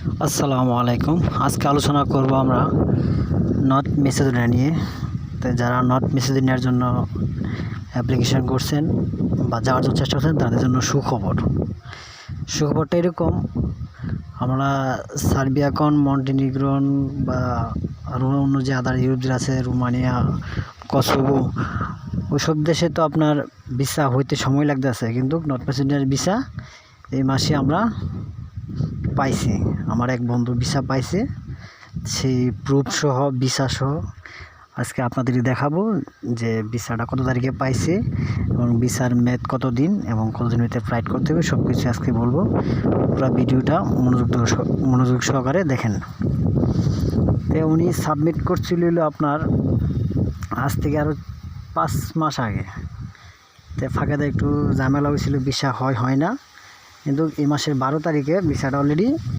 আসসালামু আলাইকুম। আজকে আলোচনা করব আমরা নর্থ মেসিডোনিয়া নিয়ে। তো যারা নর্থ মেসিডোনিয়ার জন্য অ্যাপ্লিকেশন করছেন বা যাওয়ার জন্য চেষ্টা করছেন তাদের জন্য সুখবরটা এরকম, আমরা সার্বিয়াকন, মন্টিনিগ্রন বা আরও অন্য যে আদার ইউরোপ আছে, রোমানিয়া, কসোভো, ওইসব দেশে তো আপনার ভিসা হইতে সময় লাগতেছে, কিন্তু নর্থ মেসিডোনিয়ার ভিসা এই মাসে আমরা পাইছি। আমার এক বন্ধু ভিসা পাইছে, সেই প্রুফ সহ ভিসা সহ আজকে আপনাদের দেখাবো যে ভিসাটা কত তারিখে পাইছে এবং ভিসার মেয়াদ কত দিন এবং কতদিন ভিতরে ফ্লাইট করতে হবে, সব কিছু আজকে বলবো। পুরো ভিডিওটা মনোযোগ সহকারে দেখেন। তো উনি সাবমিট করছিল আপনার আজ থেকে আরও 5 মাস আগে। তো ফাঁকাতে একটু ঝামেলা হয়েছিল, ভিসা হয় না, কিন্তু এই মাসের 12 তারিখে ভিসাটা অলরেডি